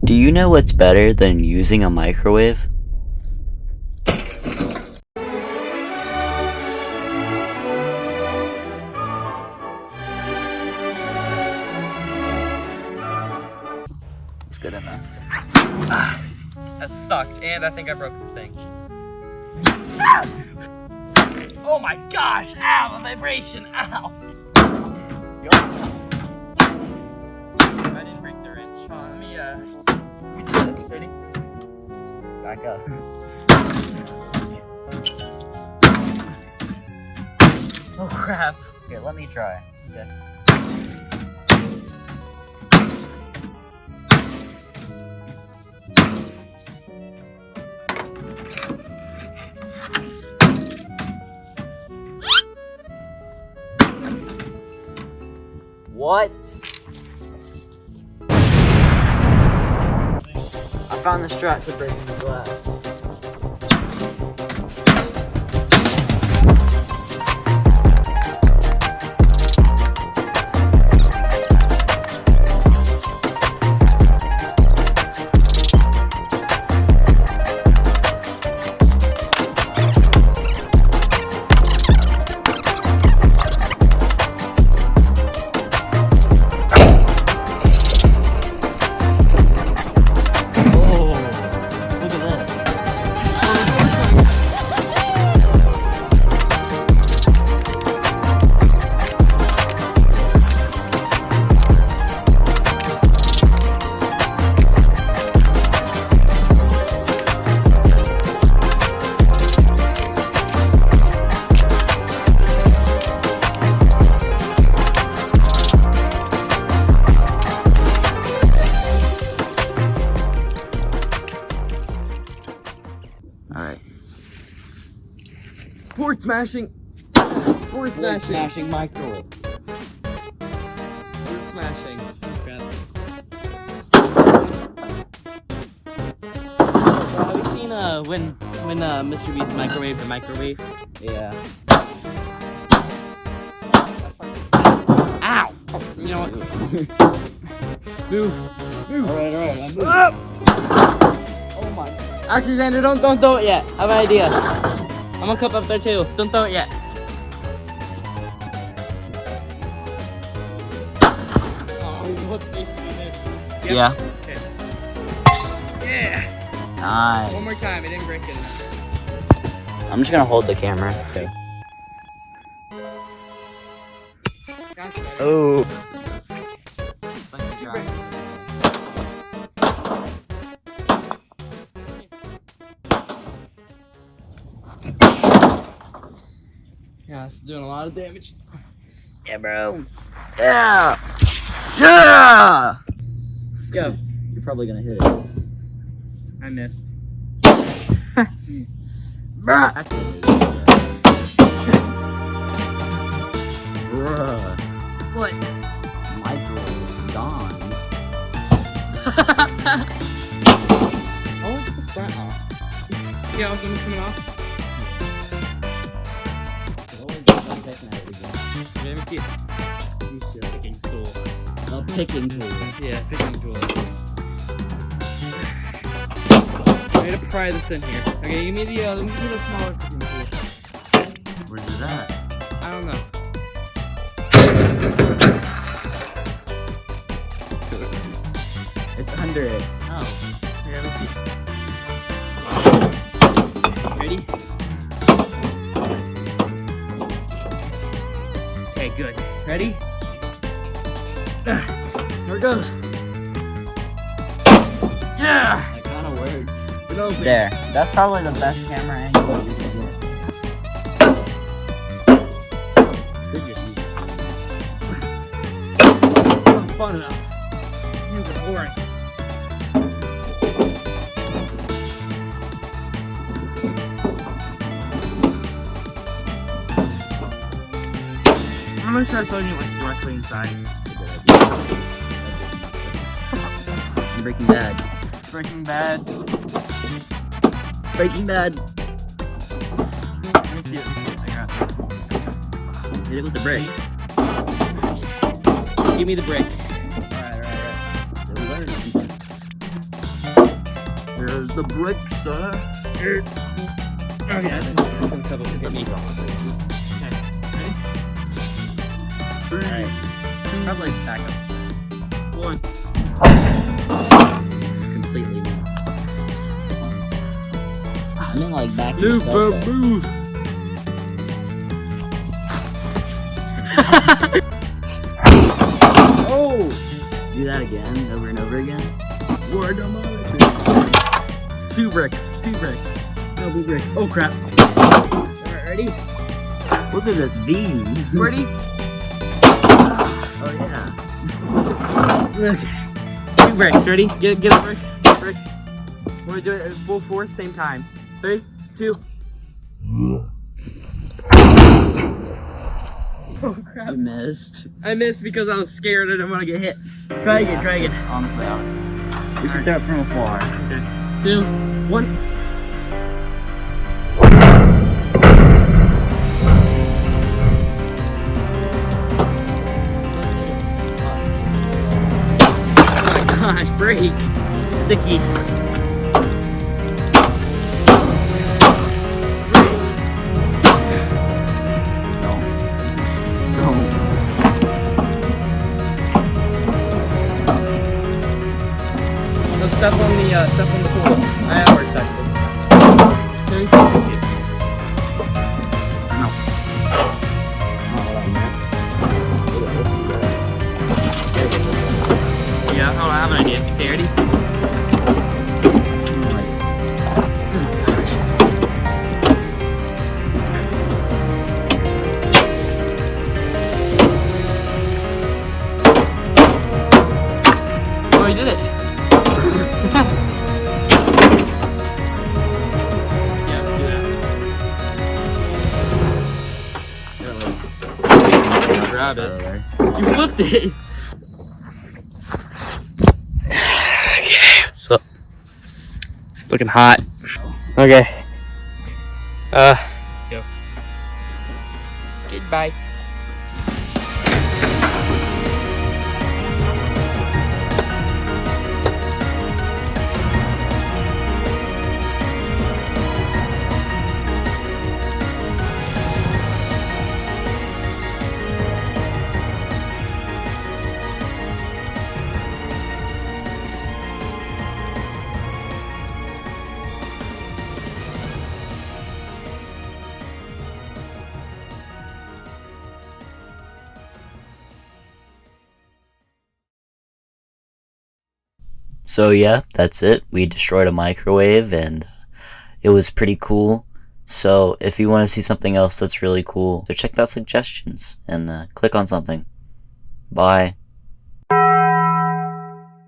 Do you know what's better than using a microwave? It's good enough. That sucked, and I think I broke the thing. Oh my gosh! Ow! A vibration! Ow! I didn't break the wrench. Let me do this. Ready? Back up. Oh crap! Here, let me try. Okay. What? I found the strap to break the glass. Alright. Board smashing! Board smashing microwave. Board smashing. Have you seen when Mr. Beast microwaved the microwave? Yeah. Ow! You know what? Move. Alright, I'm moving. Up! Oh my. Actually, Xander, don't throw it yet. I have an idea. I'm gonna come up there too. Don't throw it yet. Oh, look, basically this. Yep. Yeah. Okay. Yeah. Nice. One more time. It didn't break it. I'm just gonna hold the camera. Okay. Gotcha. Oh. It's like the grass. Yeah, it's doing a lot of damage. Yeah, bro. Yeah. Yeah. Go. You're probably gonna hit it. I missed. Bruh. Bruh. What? Microwave is gone. Oh, the front off. Yeah, something's coming off. Let me see it. Let me see a picking tool. A picking tool. Yeah, picking tool. I need to pry this in here. Okay, give me the smaller picking tool. Where's it at? I don't know. It's under it. Oh. Here, let me see. Ready? Okay, good. Ready? Here it goes. Yeah! That kind of worked. It opened. There. That's probably the best camera angle you can get. It's fun enough. You are boring. I'm gonna start throwing it like directly inside. Breaking Bad. Breaking Bad. Breaking Bad. Let me see it. I got it. Hit it with the brick. Give me the brick. Right. Here's the brick, sir. Okay, that's some trouble to get me. Okay, ready? Alright. Probably back up. 1. Completely new. I mean, like back Move, yourself, bro, though. move. Oh! Do that again, over and over again. Word of mouth. 2 bricks. 2 bricks. Double brick. Oh crap. Alright, ready? Look at this beam. Ready? Oh yeah. Okay. 2 bricks. Ready? Get a brick. Brick. Wanna do it at full force, same time. 3, 2. Oh crap. You missed. I missed because I was scared I didn't want to get hit. Try again, try again. Honestly, I was. We should throw it from afar. Okay. 2, 1. Oh my gosh, break. Sticky. Step on the pool. I have work actually. 30 seconds here. No. Not what I meant. Yeah, hold on, I have an idea. Okay, ready? Oh, you did it! Yeah, let's do that. Grab it. You flipped it! Okay, so it's looking hot. Okay. Go. Goodbye. So yeah, that's it. We destroyed a microwave and it was pretty cool. So if you want to see something else that's really cool, so check out suggestions and click on something. Bye.